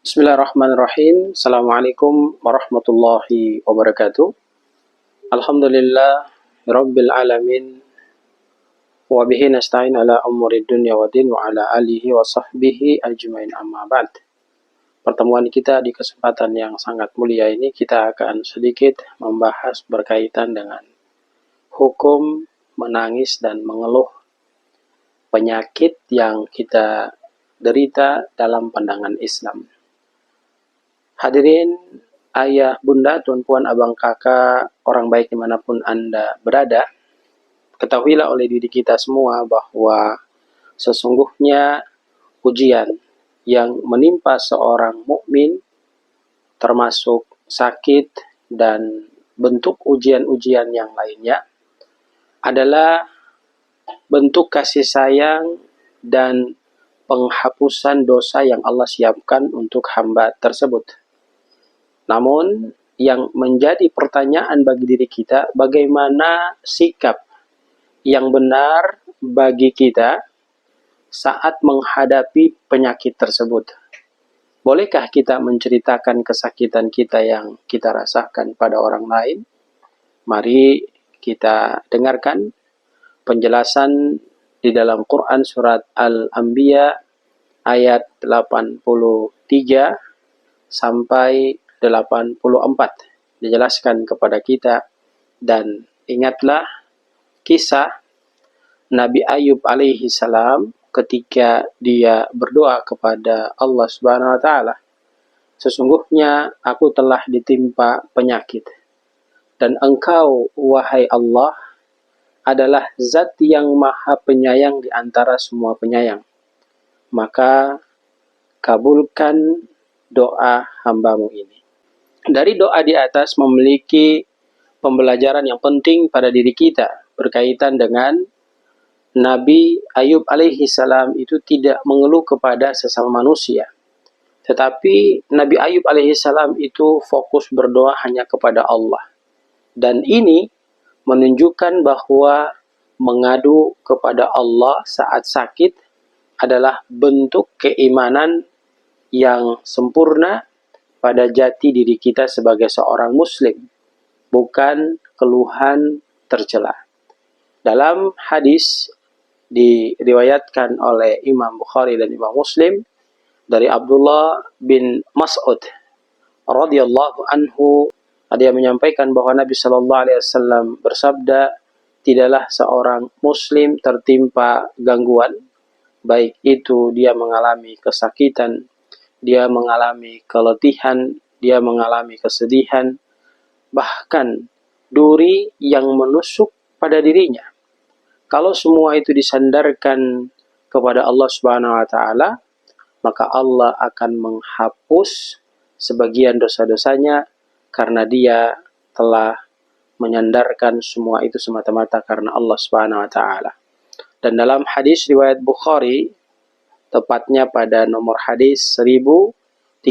Bismillahirrahmanirrahim. Assalamualaikum warahmatullahi wabarakatuh. Alhamdulillah Rabbil alamin. Wa bihi nasta'in ala umuri dunya wa din wa ala alihi wa sahbihi ajmain amma ba'd. Pertemuan kita di kesempatan yang sangat mulia ini kita akan sedikit membahas berkaitan dengan hukum menangis dan mengeluh penyakit yang kita derita dalam pandangan Islam. Hadirin ayah, bunda, tuan, puan, abang, kakak, orang baik dimanapun Anda berada, ketahuilah oleh diri kita semua bahwa sesungguhnya ujian yang menimpa seorang mukmin termasuk sakit dan bentuk ujian-ujian yang lainnya adalah bentuk kasih sayang dan penghapusan dosa yang Allah siapkan untuk hamba tersebut. Namun, yang menjadi pertanyaan bagi diri kita, bagaimana sikap yang benar bagi kita saat menghadapi penyakit tersebut? Bolehkah kita menceritakan kesakitan kita yang kita rasakan pada orang lain? Mari kita dengarkan penjelasan di dalam Quran surat Al-Anbiya ayat 83 sampai 84 dijelaskan kepada kita. Dan ingatlah kisah Nabi Ayub alaihi salam ketika dia berdoa kepada Allah Subhanahu wa taala, sesungguhnya aku telah ditimpa penyakit dan engkau wahai Allah adalah zat yang maha penyayang di antara semua penyayang, maka kabulkan doa hambamu ini. Dari doa di atas memiliki pembelajaran yang penting pada diri kita berkaitan dengan Nabi Ayub alaihi salam itu tidak mengeluh kepada sesama manusia. Tetapi Nabi Ayub alaihi salam itu fokus berdoa hanya kepada Allah. Dan ini menunjukkan bahwa mengadu kepada Allah saat sakit adalah bentuk keimanan yang sempurna pada jati diri kita sebagai seorang muslim, bukan keluhan tercela. Dalam hadis diriwayatkan oleh Imam Bukhari dan Imam Muslim dari Abdullah bin Mas'ud radhiyallahu anhu, dia menyampaikan bahwa Nabi Shallallahu Alaihi Wasallam bersabda, tidaklah seorang muslim tertimpa gangguan, baik itu dia mengalami kesakitan, dia mengalami keletihan, dia mengalami kesedihan, bahkan duri yang menusuk pada dirinya. Kalau semua itu disandarkan kepada Allah Subhanahu wa taala, maka Allah akan menghapus sebagian dosa-dosanya karena dia telah menyandarkan semua itu semata-mata karena Allah Subhanahu wa taala. Dan dalam hadis riwayat Bukhari, tepatnya pada nomor hadis 1303,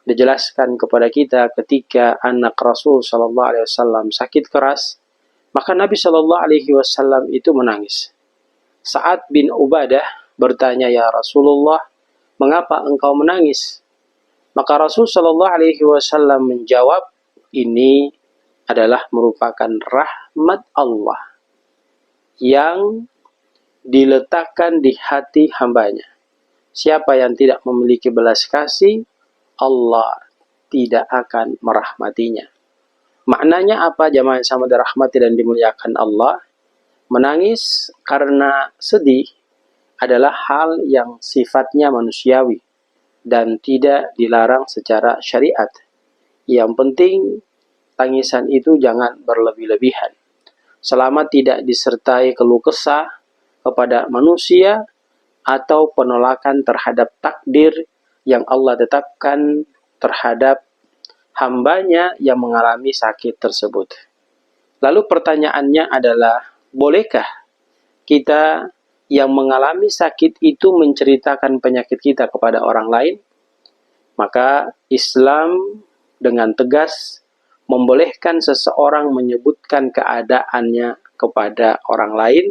dijelaskan kepada kita ketika anak Rasul Shallallahu Alaihi Wasallam sakit keras, maka Nabi Shallallahu Alaihi Wasallam itu menangis. Sa'ad bin Ubadah bertanya, ya Rasulullah, mengapa engkau menangis? Maka Rasul Shallallahu Alaihi Wasallam menjawab, ini adalah merupakan rahmat Allah yang diletakkan di hati hambanya. Siapa yang tidak memiliki belas kasih, Allah tidak akan merahmatinya. Maknanya apa jamaah yang sama dirahmati dan dimuliakan Allah? Menangis karena sedih adalah hal yang sifatnya manusiawi dan tidak dilarang secara syariat. Yang penting tangisan itu jangan berlebih-lebihan. Selama tidak disertai keluh kesah kepada manusia atau penolakan terhadap takdir yang Allah tetapkan terhadap hambanya yang mengalami sakit tersebut. Lalu pertanyaannya adalah, bolehkah kita yang mengalami sakit itu menceritakan penyakit kita kepada orang lain? Maka Islam dengan tegas membolehkan seseorang menyebutkan keadaannya kepada orang lain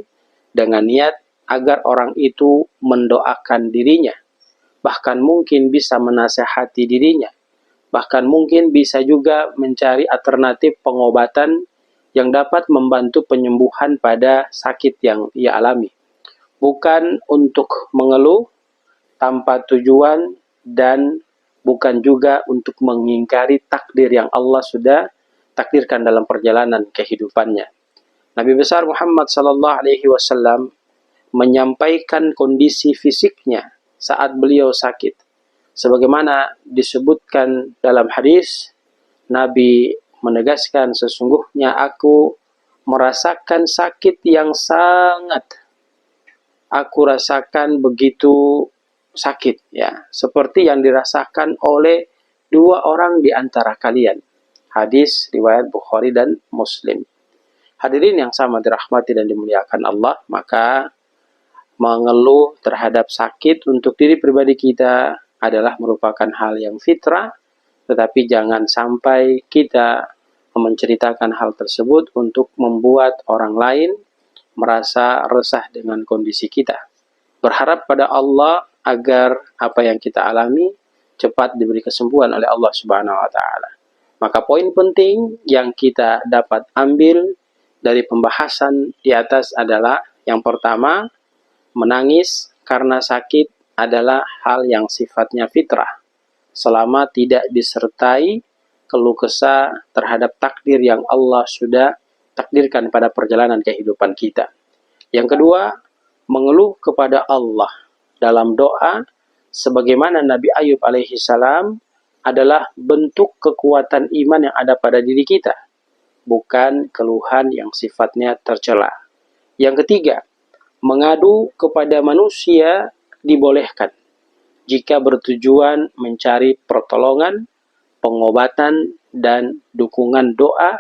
dengan niat agar orang itu mendoakan dirinya bahkan mungkin bisa menasehati dirinya, bahkan mungkin bisa juga mencari alternatif pengobatan yang dapat membantu penyembuhan pada sakit yang ia alami. Bukan untuk mengeluh tanpa tujuan dan bukan juga untuk mengingkari takdir yang Allah sudah takdirkan dalam perjalanan kehidupannya. Nabi besar Muhammad sallallahu alaihi wasallam menyampaikan kondisi fisiknya saat beliau sakit. Sebagaimana disebutkan dalam hadis, Nabi menegaskan, sesungguhnya aku merasakan sakit yang sangat aku rasakan begitu sakit, ya, seperti yang dirasakan oleh dua orang di antara kalian. Hadis riwayat Bukhari dan Muslim. Hadirin yang sama dirahmati dan dimuliakan Allah, maka mengeluh terhadap sakit untuk diri pribadi kita adalah merupakan hal yang fitrah, tetapi jangan sampai kita menceritakan hal tersebut untuk membuat orang lain merasa resah dengan kondisi kita. Berharap pada Allah agar apa yang kita alami cepat diberi kesembuhan oleh Allah Subhanahu wa taala. Maka poin penting yang kita dapat ambil dari pembahasan di atas adalah yang pertama, menangis karena sakit adalah hal yang sifatnya fitrah selama tidak disertai keluh kesah terhadap takdir yang Allah sudah takdirkan pada perjalanan kehidupan kita. Yang kedua, mengeluh kepada Allah dalam doa sebagaimana Nabi Ayub alaihi salam adalah bentuk kekuatan iman yang ada pada diri kita, bukan keluhan yang sifatnya tercela. Yang ketiga, mengadu kepada manusia dibolehkan jika bertujuan mencari pertolongan, pengobatan, dan dukungan doa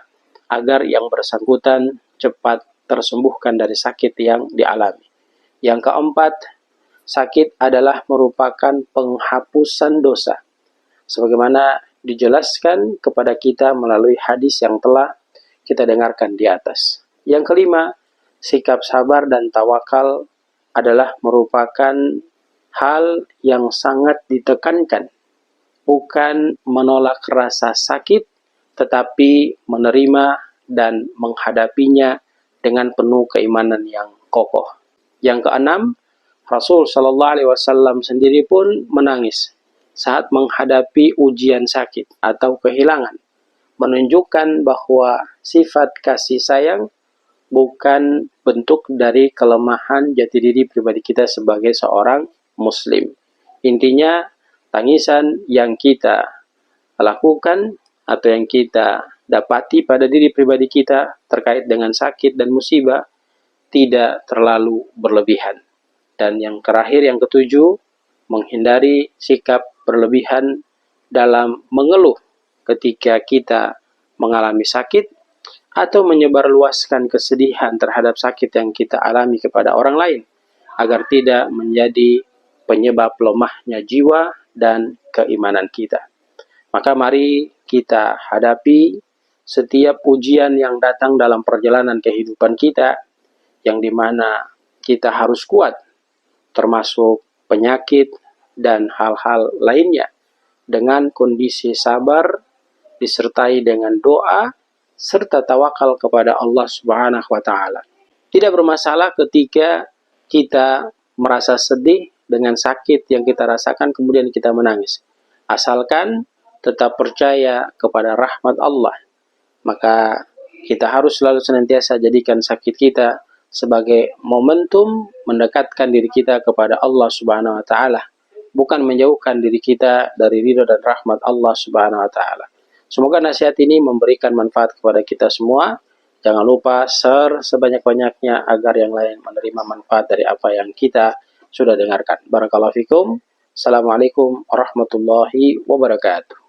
agar yang bersangkutan cepat tersembuhkan dari sakit yang dialami. Yang keempat, sakit adalah merupakan penghapusan dosa, sebagaimana dijelaskan kepada kita melalui hadis yang telah kita dengarkan di atas. Yang kelima, sikap sabar dan tawakal adalah merupakan hal yang sangat ditekankan, bukan menolak rasa sakit, tetapi menerima dan menghadapinya dengan penuh keimanan yang kokoh. Yang keenam, Rasul Shallallahu Alaihi Wasallam sendiri pun menangis saat menghadapi ujian sakit atau kehilangan, menunjukkan bahwa sifat kasih sayang bukan bentuk dari kelemahan jati diri pribadi kita sebagai seorang Muslim. Intinya, tangisan yang kita lakukan atau yang kita dapati pada diri pribadi kita terkait dengan sakit dan musibah tidak terlalu berlebihan. Dan yang terakhir, yang ketujuh, menghindari sikap berlebihan dalam mengeluh ketika kita mengalami sakit atau menyebarluaskan kesedihan terhadap sakit yang kita alami kepada orang lain, agar tidak menjadi penyebab lemahnya jiwa dan keimanan kita. Maka mari kita hadapi setiap ujian yang datang dalam perjalanan kehidupan kita, yang dimana kita harus kuat, termasuk penyakit dan hal-hal lainnya, dengan kondisi sabar, disertai dengan doa, serta tawakal kepada Allah Subhanahu wa Ta'ala. Tidak bermasalah ketika kita merasa sedih dengan sakit yang kita rasakan, kemudian kita menangis. Asalkan tetap percaya kepada rahmat Allah, maka kita harus selalu senantiasa jadikan sakit kita sebagai momentum mendekatkan diri kita kepada Allah Subhanahu wa Ta'ala, bukan menjauhkan diri kita dari ridha dan rahmat Allah Subhanahu wa Ta'ala. Semoga nasihat ini memberikan manfaat kepada kita semua. Jangan lupa share sebanyak-banyaknya agar yang lain menerima manfaat dari apa yang kita sudah dengarkan. Barakallahu fikum. Assalamualaikum warahmatullahi wabarakatuh.